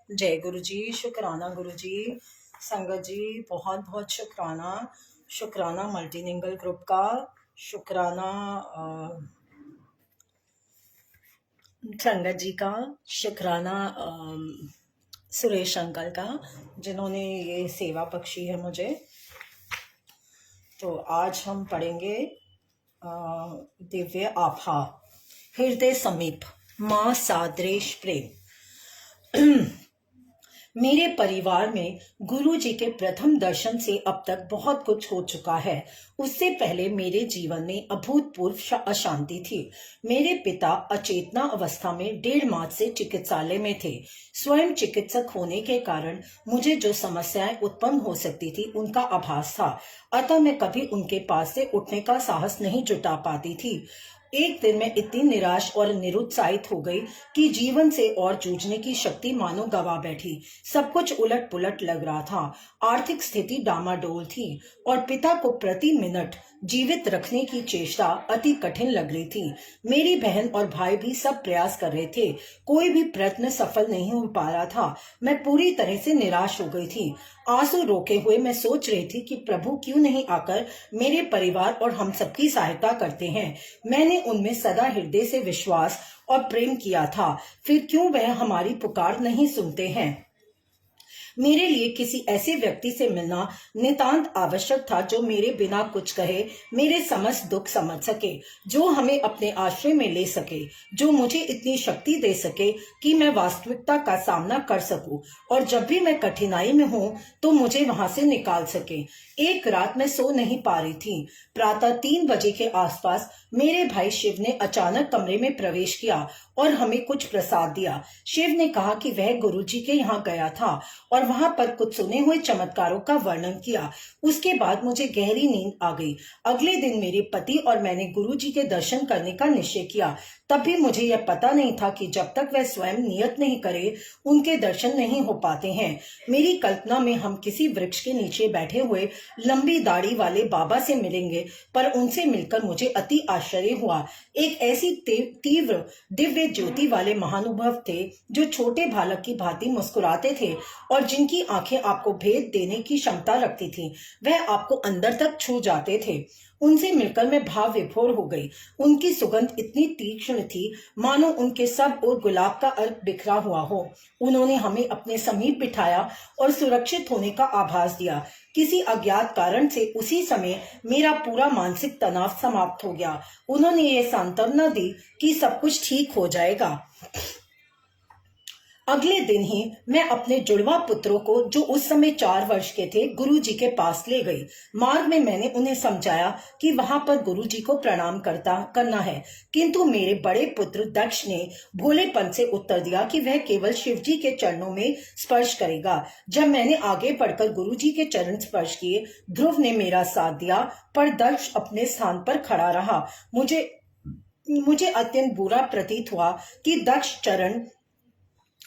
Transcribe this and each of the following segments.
जय गुरु जी, शुक्राना गुरु जी। संगत जी बहुत बहुत शुक्राना। शुक्राना मल्टीलिंगल ग्रुप का, शुक्राना संगत जी का, शुक्राना सुरेश अंकल का, जिन्होंने ये सेवा बख्शी है मुझे। तो आज हम पढ़ेंगे दिव्य आभा, हृदय समीप, माँ सादृश प्रेम। मेरे परिवार में गुरु जी के प्रथम दर्शन से अब तक बहुत कुछ हो चुका है। उससे पहले मेरे जीवन में अभूतपूर्व अशांति थी। मेरे पिता अचेतना अवस्था में 1.5 माह से चिकित्सालय में थे। स्वयं चिकित्सक होने के कारण मुझे जो समस्याएं उत्पन्न हो सकती थी उनका आभास था, अतः मैं कभी उनके पास से उठने का साहस नहीं जुटा पाती थी। एक दिन मैं इतनी निराश और निरुत्साहित हो गई कि जीवन से और जूझने की शक्ति मानो गवा बैठी। सब कुछ उलट पुलट लग रहा था। आर्थिक स्थिति डामाडोल थी और पिता को प्रति मिनट जीवित रखने की चेष्टा अति कठिन लग रही थी। मेरी बहन और भाई भी सब प्रयास कर रहे थे, कोई भी प्रयत्न सफल नहीं हो पा रहा था। मैं पूरी तरह से निराश हो गई थी। आंसू रोके हुए मैं सोच रही थी कि प्रभु क्यों नहीं आकर मेरे परिवार और हम सबकी सहायता करते हैं। मैंने उनमें सदा हृदय से विश्वास और प्रेम किया था, फिर क्यों वह हमारी पुकार नहीं सुनते हैं। मेरे लिए किसी ऐसे व्यक्ति से मिलना नितांत आवश्यक था जो मेरे बिना कुछ कहे मेरे समस्त दुख समझ सके, जो हमें अपने आश्रय में ले सके, जो मुझे इतनी शक्ति दे सके कि मैं वास्तविकता का सामना कर सकूं और जब भी मैं कठिनाई में हूं तो मुझे वहां से निकाल सके। एक रात मैं सो नहीं पा रही थी। प्रातः 3 बजे के आसपास मेरे भाई शिव ने अचानक कमरे में प्रवेश किया और हमें कुछ प्रसाद दिया। शिव ने कहा कि वह गुरुजी के यहाँ गया था और वहां पर कुछ सुने हुए चमत्कारों का वर्णन किया। उसके बाद मुझे गहरी नींद आ गई। अगले दिन मेरे पति और मैंने गुरुजी के दर्शन करने का निश्चय किया। तब भी मुझे यह पता नहीं था कि जब तक वह स्वयं नियत नहीं करे उनके दर्शन नहीं हो पाते हैं। मेरी कल्पना में हम किसी वृक्ष के नीचे बैठे हुए लंबी दाढ़ी वाले बाबा से मिलेंगे, पर उनसे मिलकर मुझे अति आश्चर्य हुआ। एक ऐसी तीव्र दिव्य ज्योति वाले महानुभव थे जो छोटे बालक की भांति मुस्कुराते थे और जिनकी आंखें आपको भेद देने की क्षमता रखती थी। वह आपको अंदर तक छू जाते थे। उनसे मिलकर मैं भाव विभोर हो गई। उनकी सुगंध इतनी तीक्ष्ण थी मानो उनके सब और गुलाब का अर्क बिखरा हुआ हो। उन्होंने हमें अपने समीप बिठाया और सुरक्षित होने का आभास दिया। किसी अज्ञात कारण से उसी समय मेरा पूरा मानसिक तनाव समाप्त हो गया। उन्होंने ये सांत्वना दी कि सब कुछ ठीक हो जाएगा। अगले दिन ही मैं अपने जुड़वा पुत्रों को, जो उस समय 4 वर्ष के थे, गुरुजी के पास ले गई। मार्ग में मैंने उन्हें समझाया कि वहां पर गुरुजी को प्रणाम करना है, किंतु मेरे बड़े पुत्र दक्ष ने भोलेपन से उत्तर दिया कि वह केवल शिवजी के चरणों में स्पर्श करेगा। जब मैंने आगे बढ़कर गुरुजी के चरण स्पर्श किए, ध्रुव ने मेरा साथ दिया, पर दक्ष अपने स्थान पर खड़ा रहा। मुझे अत्यंत बुरा प्रतीत हुआ कि दक्ष चरण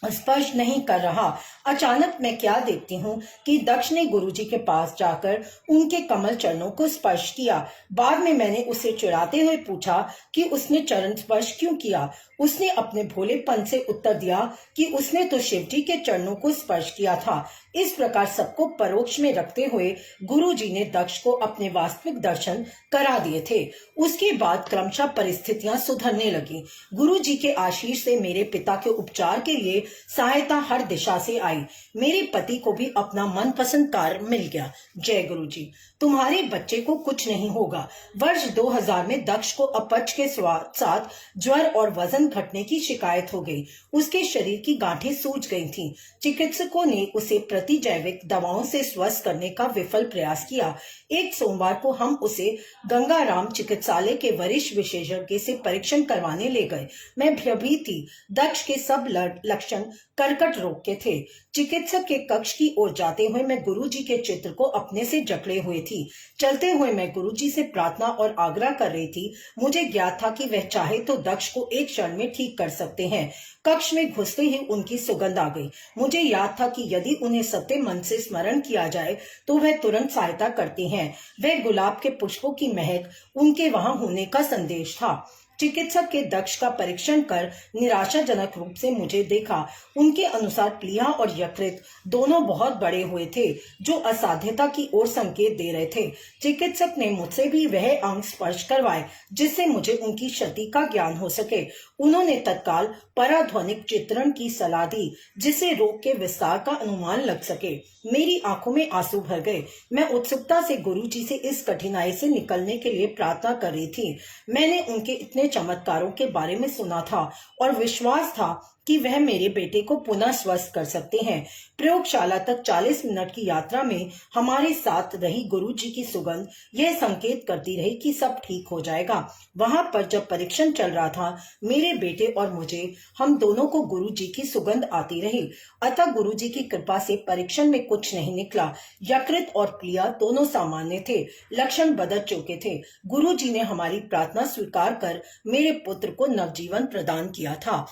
स्पर्श नहीं कर रहा। अचानक मैं क्या देखती हूँ कि दक्ष ने गुरुजी के पास जाकर उनके कमल चरणों को स्पर्श किया। बाद में मैंने उसे चिढ़ाते हुए पूछा कि उसने चरण स्पर्श क्यों किया। उसने अपने भोलेपन से उत्तर दिया कि उसने तो शिवजी के चरणों को स्पर्श किया था। इस प्रकार सबको परोक्ष में रखते हुए गुरुजी ने दक्ष को अपने वास्तविक दर्शन करा दिए थे। उसके बाद क्रमशः परिस्थितियां सुधरने लगी। गुरुजी के आशीष से मेरे पिता के उपचार के लिए सहायता हर दिशा से आई। मेरे पति को भी अपना मनपसंद कार्य मिल गया। जय गुरुजी। तुम्हारे बच्चे को कुछ नहीं होगा। वर्ष 2000 में दक्ष को अपच के साथ ज्वर और वजन घटने की शिकायत हो गई। उसके शरीर की गांठें सूज गई थीं। चिकित्सकों ने उसे प्रतिजैविक दवाओं से स्वस्थ करने का विफल प्रयास किया। एक सोमवार को हम उसे गंगाराम चिकित्सालय के वरिष्ठ विशेषज्ञ से परीक्षण करवाने ले गए। मैं भयभीत थी। दक्ष के सब लक्षण कर्कट रोग के थे। चिकित्सक के कक्ष की ओर जाते हुए मैं गुरुजी के चित्र को अपने से जकड़े हुए थी। चलते हुए मैं गुरुजी से प्रार्थना और आग्रह कर रही थी। मुझे ज्ञात था कि वह चाहे तो दक्ष को एक क्षण में ठीक कर सकते हैं। कक्ष में घुसते ही उनकी सुगंध आ गई। मुझे याद था कि यदि उन्हें सत्य मन से स्मरण किया जाए तो वह तुरंत सहायता करती हैं। वह गुलाब के पुष्पों की महक उनके वहां होने का संदेश था। चिकित्सक के दक्ष का परीक्षण कर निराशाजनक रूप से मुझे देखा। उनके अनुसार प्लीहा और यकृत दोनों बहुत बड़े हुए थे, जो असाध्यता की ओर संकेत दे रहे थे। चिकित्सक ने मुझसे भी वह अंग स्पर्श करवाए जिससे मुझे उनकी क्षति का ज्ञान हो सके। उन्होंने तत्काल पराध्वनिक चित्रण की सलाह दी, जिससे रोग के विस्तार का अनुमान लग सके। मेरी आंखों में आंसू भर गए। मैं उत्सुकता से गुरुजी से इस कठिनाई से निकलने के लिए प्रार्थना कर रही थी। मैंने उनके इतने चमत्कारों के बारे में सुना था और विश्वास था कि वह मेरे बेटे को पुनः स्वस्थ कर सकते हैं। प्रयोगशाला तक 40 मिनट की यात्रा में हमारे साथ रही गुरुजी की सुगंध यह संकेत करती रही कि सब ठीक हो जाएगा। वहां पर जब परीक्षण चल रहा था, मेरे बेटे और मुझे, हम दोनों को गुरुजी की सुगंध आती रही। अतः गुरुजी की कृपा से परीक्षण में कुछ नहीं निकला। यकृत और प्लीहा दोनों सामान्य थे, लक्षण बदल चुके थे। गुरुजी ने हमारी प्रार्थना स्वीकार कर मेरे पुत्र को नवजीवन प्रदान किया था।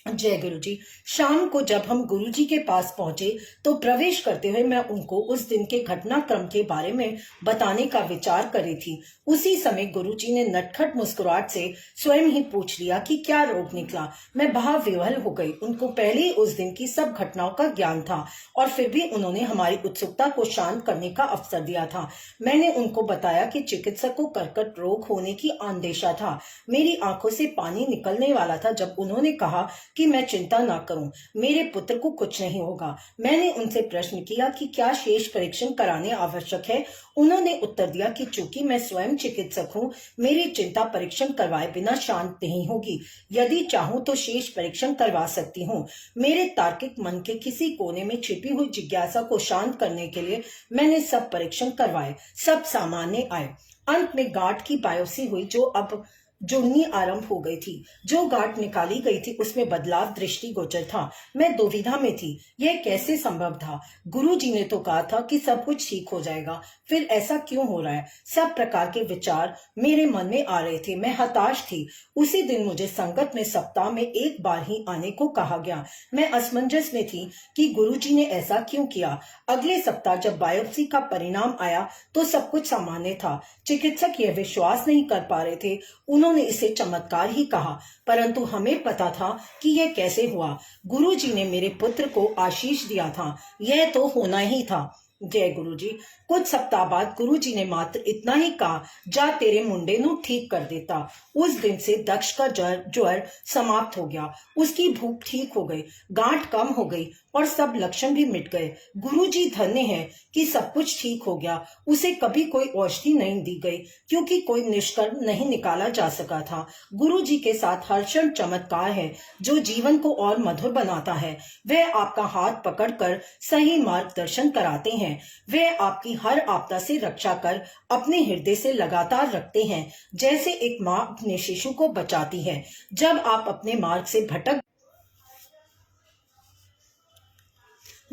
जय गुरु जी। शाम को जब हम गुरु जी के पास पहुंचे तो प्रवेश करते हुए मैं उनको उस दिन के घटनाक्रम के बारे में बताने का विचार कर रही थी। उसी समय गुरु जी ने नटखट मुस्कुराहट से स्वयं ही पूछ लिया कि क्या रोग निकला। मैं भाव विह्वल हो गई। उनको पहले ही उस दिन की सब घटनाओं का ज्ञान था और फिर भी उन्होंने हमारी उत्सुकता को शांत करने का अवसर दिया था। मैंने उनको बताया कि चिकित्सक को कर्कट रोग होने की अंदेशा था। मेरी आंखों से पानी निकलने वाला था जब उन्होंने कहा कि मैं चिंता ना करूं, मेरे पुत्र को कुछ नहीं होगा। मैंने उनसे प्रश्न किया कि क्या शेष परीक्षण कराने आवश्यक है। उन्होंने उत्तर दिया कि चूंकि मैं स्वयं चिकित्सक हूं, मेरी चिंता परीक्षण करवाए बिना शांत नहीं होगी। यदि चाहूं तो शेष परीक्षण करवा सकती हूं। मेरे तार्किक मन के किसी कोने में छिपी हुई जिज्ञासा को शांत करने के लिए मैंने सब परीक्षण करवाए। सब सामान्य आए। अंत में गांठ की बायोप्सी हुई जो अब जुड़नी आरंभ हो गई थी। जो गांठ निकाली गई थी उसमें बदलाव दृष्टिगोचर था। मैं दुविधा में थी, यह कैसे संभव था। गुरुजी ने तो कहा था कि सब कुछ ठीक हो जाएगा, फिर ऐसा क्यों हो रहा है। सब प्रकार के विचार मेरे मन में आ रहे थे। मैं हताश थी। उसी दिन मुझे संगत में सप्ताह में एक बार ही आने को कहा गया। मैं असमंजस में थी कि गुरुजी ने ऐसा क्यों किया। अगले सप्ताह जब बायोप्सी का परिणाम आया तो सब कुछ सामान्य था। चिकित्सक यह विश्वास नहीं कर पा रहे थे। उन्होंने इसे चमत्कार ही कहा, परंतु हमें पता था कि यह कैसे हुआ। गुरुजी ने मेरे पुत्र को आशीष दिया था, यह तो होना ही था। जय गुरु जी। कुछ सप्ताह बाद गुरुजी ने मात्र इतना ही कहा, जा तेरे मुंडे नु ठीक कर देता। उस दिन से दक्ष का ज्वर समाप्त हो गया। उसकी भूख ठीक हो गई, गांठ कम हो गई और सब लक्षण भी मिट गए। गुरुजी धन्य है कि सब कुछ ठीक हो गया। उसे कभी कोई औषधि नहीं दी गई क्योंकि कोई निष्कर्म नहीं निकाला जा सका था। गुरुजी के साथ हर क्षण चमत्कार है जो जीवन को और मधुर बनाता है। वह आपका हाथ पकड़कर सही मार्गदर्शन कराते हैं। वह आपकी हर आपदा से रक्षा कर अपने हृदय से लगातार रखते हैं, जैसे एक माँ अपने शिशु को बचाती है। जब आप अपने मार्ग से भटक,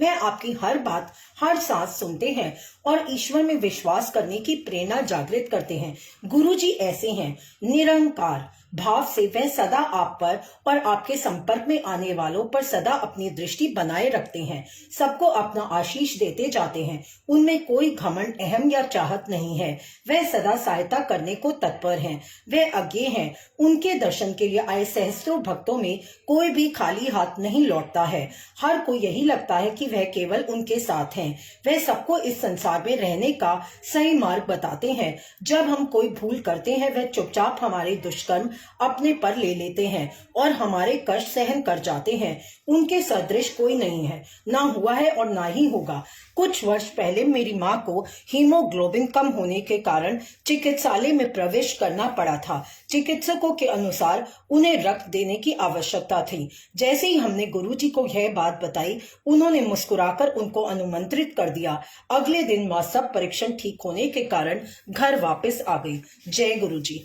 वह आपकी हर बात, हर सांस सुनते हैं और ईश्वर में विश्वास करने की प्रेरणा जागृत करते हैं। गुरुजी ऐसे हैं, निरंकार भाव से वह सदा आप पर और आपके संपर्क में आने वालों पर सदा अपनी दृष्टि बनाए रखते हैं। सबको अपना आशीष देते जाते हैं। उनमें कोई घमंड, अहम या चाहत नहीं है। वह सदा सहायता करने को तत्पर हैं। वह अज्ञेय हैं। उनके दर्शन के लिए आए सहस्त्रों भक्तों में कोई भी खाली हाथ नहीं लौटता है। हर को यही लगता है कि वह केवल उनके साथ हैं। वह सबको इस संसार में रहने का सही मार्ग बताते हैं। जब हम कोई भूल करते हैं, वह चुपचाप हमारे दुष्कर्म अपने पर ले लेते हैं और हमारे कष्ट सहन कर जाते हैं। उनके सदृश कोई नहीं है, ना हुआ है और ना ही होगा। कुछ वर्ष पहले मेरी माँ को हीमोग्लोबिन कम होने के कारण चिकित्सालय में प्रवेश करना पड़ा था। चिकित्सकों के अनुसार उन्हें रक्त देने की आवश्यकता थी। जैसे ही हमने गुरुजी को यह बात बताई, उन्होंने मुस्कुराकर उनको अनुमंत्रित कर दिया। अगले दिन माँ सब परीक्षण ठीक होने के कारण घर वापस आ गई। जय गुरुजी।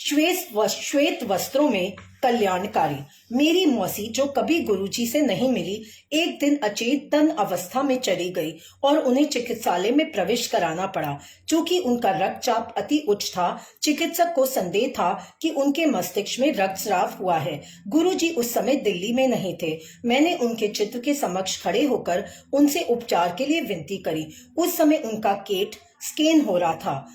श्वेत वस्त्रों में कल्याणकारी। मेरी मौसी, जो कभी गुरुजी से नहीं मिली, एक दिन अचेतन अवस्था में चली गई और उन्हें चिकित्सालय में प्रवेश कराना पड़ा। चूंकि उनका रक्तचाप अति उच्च था, चिकित्सक को संदेह था कि उनके मस्तिष्क में रक्तस्राव हुआ है। गुरुजी उस समय दिल्ली में नहीं थे। मैंने उनके चित्र के समक्ष खड़े होकर उनसे उपचार के लिए विनती करी। उस समय उनका केट स्कैन हो रहा था।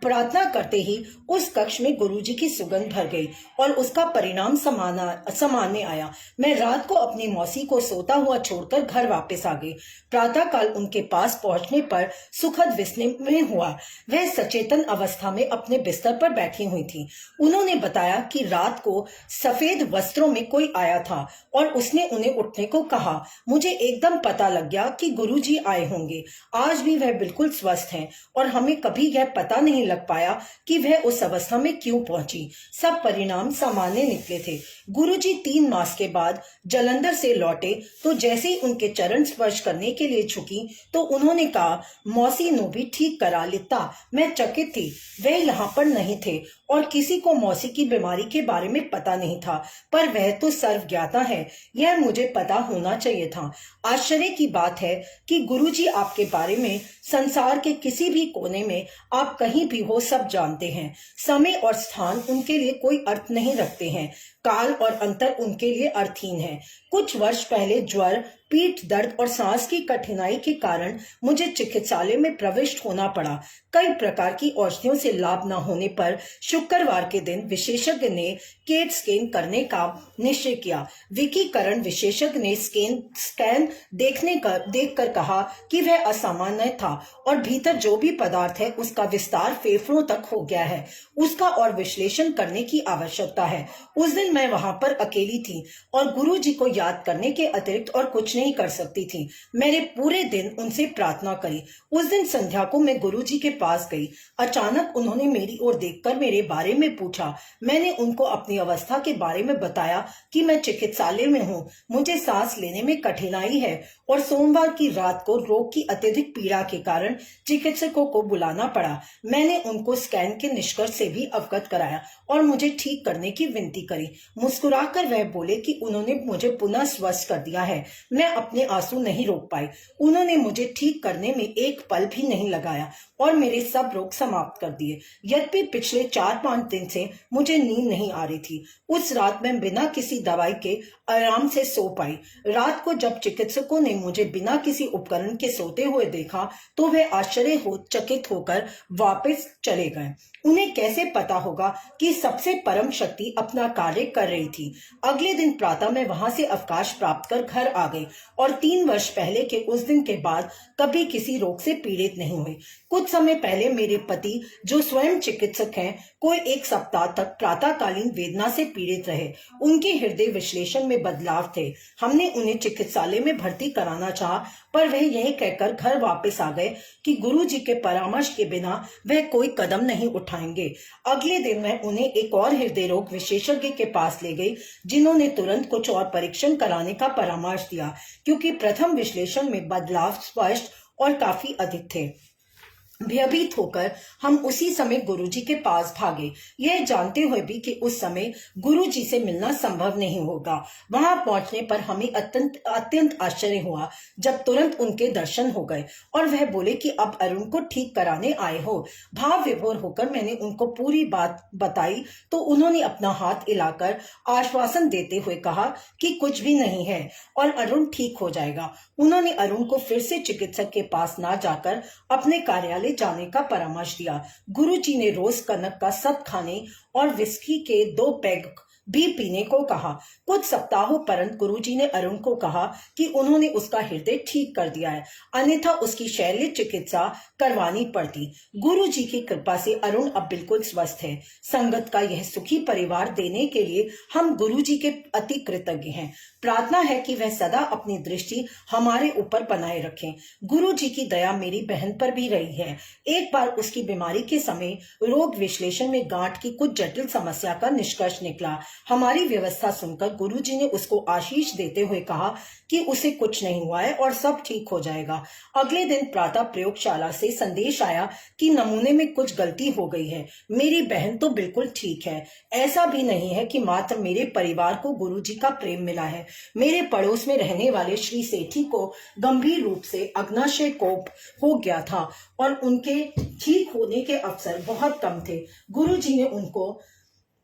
प्रार्थना करते ही उस कक्ष में गुरुजी की सुगंध भर गई और उसका परिणाम सामान्य आया। मैं रात को अपनी मौसी को सोता हुआ छोड़कर घर वापस आ गई। प्रातःकाल उनके पास पहुंचने पर सुखद विस्मय हुआ। वह सचेतन अवस्था में अपने बिस्तर पर बैठी हुई थी। उन्होंने बताया कि रात को सफेद वस्त्रों में कोई आया था और उसने उन्हें उठने को कहा। मुझे एकदम पता लग गया कि गुरुजी आए होंगे। आज भी वह बिल्कुल स्वस्थ हैं और हमें कभी यह पता नहीं लग पाया कि वह उस अवस्था में क्यों पहुंची। सब परिणाम सामान्य निकले थे। गुरुजी 3 मास के बाद जालंधर से लौटे तो जैसे ही उनके चरण स्पर्श करने के लिए झुकी तो उन्होंने कहा, मौसी नो भी ठीक करा लिता। मैं चकित थी। वह यहाँ पर नहीं थे और किसी को मौसी की बीमारी के बारे में पता नहीं था, पर वह तो सर्वज्ञाता है, यह मुझे पता होना चाहिए था। आश्चर्य की बात है कि गुरुजी आपके बारे में संसार के किसी भी कोने में आप कहीं भी हो सब जानते हैं। समय और स्थान उनके लिए कोई अर्थ नहीं रखते हैं। काल और अंतर उनके लिए अर्थहीन है। कुछ वर्ष पहले ज्वर, पीठ दर्द और सांस की कठिनाई के कारण मुझे चिकित्सालय में प्रविष्ट होना पड़ा। कई प्रकार की औषधियों से लाभ न होने पर शुक्रवार के दिन विशेषज्ञ ने केट स्कैन करने का निश्चय किया। विकिरण विशेषज्ञ ने स्कैन देखकर कहा कि वह असामान्य था और भीतर जो भी पदार्थ है उसका विस्तार फेफड़ों तक हो गया है। उसका और विश्लेषण करने की आवश्यकता है। उस दिन मैं वहां पर अकेली थी और गुरुजी को याद करने के अतिरिक्त और कुछ नहीं कर सकती थी। मैंने पूरे दिन उनसे प्रार्थना करी। उस दिन संध्या को मैं गुरुजी के पास गई। अचानक उन्होंने मेरी ओर देखकर मेरे बारे में पूछा। मैंने उनको अपनी अवस्था के बारे में बताया कि मैं चिकित्सालय में हूँ, मुझे सांस लेने में कठिनाई है और सोमवार की रात को रोग की अत्यधिक पीड़ा के कारण चिकित्सकों को बुलाना पड़ा। मैंने उनको स्कैन के निष्कर्ष से भी अवगत कराया और मुझे ठीक करने की विनती करी। मुस्कुराकर वह बोले कि उन्होंने मुझे पुनः स्वस्थ कर दिया है। मैं अपने आंसू नहीं रोक पाई। उन्होंने मुझे ठीक करने में एक पल भी नहीं लगाया और मेरे सब रोग समाप्त कर दिए। यद्यपि पिछले 4-5 दिन से मुझे नींद नहीं आ रही थी। उस रात मैं बिना किसी दवाई के आराम से सो पाई। रात को जब चिकित्सकों ने मुझे बिना किसी उपकरण के सोते हुए देखा तो वे चकित होकर वापस चले गए। उन्हें कैसे पता होगा कि सबसे परम शक्ति अपना कार्य कर रही थी। अगले दिन प्रातः मैं वहां से अवकाश प्राप्त कर घर आ गई और 3 वर्ष पहले के उस दिन के बाद कभी किसी रोग से पीड़ित नहीं हुई। कुछ समय पहले मेरे पति, जो स्वयं चिकित्सक हैं, कोई 1 सप्ताह तक प्रातःकालीन वेदना से पीड़ित रहे। उनके हृदय विश्लेषण में बदलाव थे। हमने उन्हें चिकित्सालय में भर्ती कराना चाहा, पर वह यह कहकर घर वापस आ गए कि गुरुजी के परामर्श के बिना वह कोई कदम नहीं उठाएंगे। अगले दिन मैं उन्हें एक और हृदय रोग विशेषज्ञ के पास ले गई, जिन्होंने तुरंत कुछ और परीक्षण कराने का परामर्श दिया, क्योंकि प्रथम विश्लेषण में बदलाव स्पष्ट और काफी अधिक थे। भयभीत होकर हम उसी समय गुरुजी के पास भागे, यह जानते हुए भी कि उस समय गुरुजी से मिलना संभव नहीं होगा। वहां पहुंचने पर हमें अत्यंत आश्चर्य हुआ जब तुरंत उनके दर्शन हो गए और वह बोले कि अब अरुण को ठीक कराने आए हो। भाव विभोर होकर मैंने उनको पूरी बात बताई तो उन्होंने अपना हाथ हिलाकर आश्वासन देते हुए कहा कि कुछ भी नहीं है और अरुण ठीक हो जाएगा। उन्होंने अरुण को फिर से चिकित्सक के पास ना जाकर अपने कार्यालय जाने का परामर्श दिया। गुरुजी ने रोज कनक का सत खाने और विस्की के 2 पैग भी पीने को कहा। कुछ सप्ताहों परंत गुरुजी ने अरुण को कहा कि उन्होंने उसका हृदय ठीक कर दिया है, अन्यथा उसकी शल्य चिकित्सा करवानी पड़ती। गुरुजी की कृपा से अरुण अब बिल्कुल स्वस्थ है। संगत का यह सुखी परिवार देने के लिए हम गुरुजी के अति कृतज्ञ हैं। प्रार्थना है कि वह सदा अपनी दृष्टि हमारे ऊपर बनाए रखें। गुरुजी की दया मेरी बहन पर भी रही है। एक बार उसकी बीमारी के समय रोग विश्लेषण में गांठ की कुछ जटिल समस्या का निष्कर्ष निकला। हमारी व्यवस्था सुनकर गुरुजी ने उसको आशीष देते हुए कहा कि उसे कुछ नहीं हुआ है और सब ठीक हो जाएगा। अगले दिन प्रातः प्रयोगशाला से संदेश आया कि नमूने में कुछ गलती हो गई है। मेरी बहन तो बिल्कुल ठीक है। ऐसा भी नहीं है कि मात्र मेरे परिवार को गुरुजी का प्रेम मिला है। मेरे पड़ोस में रहने वाले श्री सेठी को गंभीर रूप से अग्नाशय कोप हो गया था और उनके ठीक होने के अवसर बहुत कम थे। गुरुजी ने उनको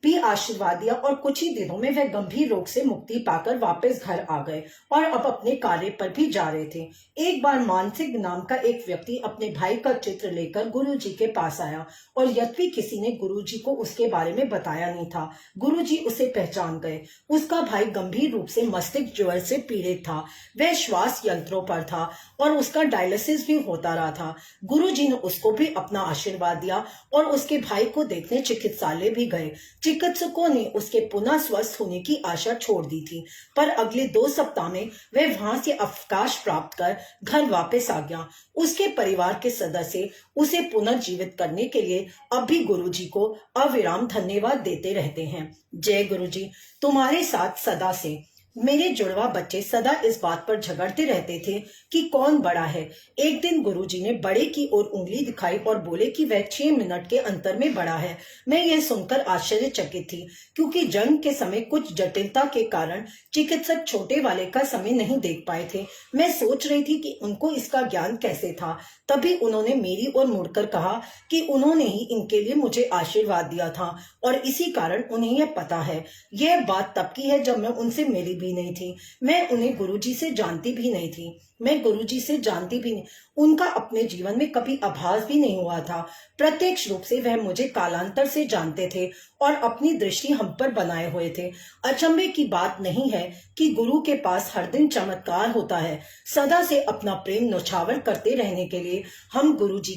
भी आशीर्वाद दिया और कुछ ही दिनों में वह गंभीर रोग से मुक्ति पाकर वापस घर आ गए और अब अपने कार्य पर भी जा रहे थे। एक बार मानसिक नाम का एक व्यक्ति अपने भाई का चित्र लेकर गुरुजी के पास आया और यद्यपि किसी ने गुरुजी को उसके बारे में बताया नहीं था, गुरुजी उसे पहचान गए। उसका भाई गंभीर रूप से मस्तिष्क ज्वर से पीड़ित था, वह श्वास यंत्रों पर था और उसका डायलिसिस भी होता रहा था। गुरुजी ने उसको भी अपना आशीर्वाद दिया और उसके भाई को देखने चिकित्सालय भी गए। चिकित्सकों ने उसके पुनः स्वस्थ होने की आशा छोड़ दी थी, पर अगले 2 सप्ताह में वह वहां से अवकाश प्राप्त कर घर वापस आ गया। उसके परिवार के सदस्य उसे पुनर्जीवित करने के लिए अब भी गुरुजी को अविराम धन्यवाद देते रहते हैं। जय गुरुजी, तुम्हारे साथ सदा से। मेरे जुड़वा बच्चे सदा इस बात पर झगड़ते रहते थे कि कौन बड़ा है। एक दिन गुरुजी ने बड़े की ओर उंगली दिखाई और बोले कि वह 6 मिनट के अंतर में बड़ा है। मैं यह सुनकर आश्चर्यचकित थी, क्योंकि जंग के समय कुछ जटिलता के कारण चिकित्सक छोटे वाले का समय नहीं देख पाए थे। मैं सोच रही थी कि उनको इसका ज्ञान कैसे था। तभी उन्होंने मेरी ओर मुड़कर कहा कि उन्होंने ही इनके लिए मुझे आशीर्वाद दिया था और इसी कारण उन्हें यह पता है। यह बात तब की है जब मैं उनसे मिली भी नहीं थी। मैं उन्हें गुरुजी से जानती भी नहीं थी। उनका अपने जीवन में कभी आभास भी नहीं हुआ था। प्रत्यक्ष रूप से वह मुझे कालांतर से जानते थे और अपनी दृष्टि हम पर बनाए हुए थे। अचंभे की बात नहीं है कि गुरु के पास हर दिन चमत्कार होता है। सदा से अपना प्रेम न्यौछावर करते रहने के लिए हम गुरुजी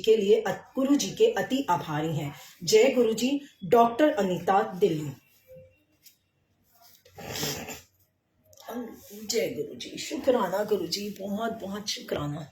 के अति आभारी हैं। जय गुरुजी। डॉक्टर अनीता, दिल्ली। जय गुरुजी। शुक्राना गुरुजी, बहुत बहुत शुक्राना।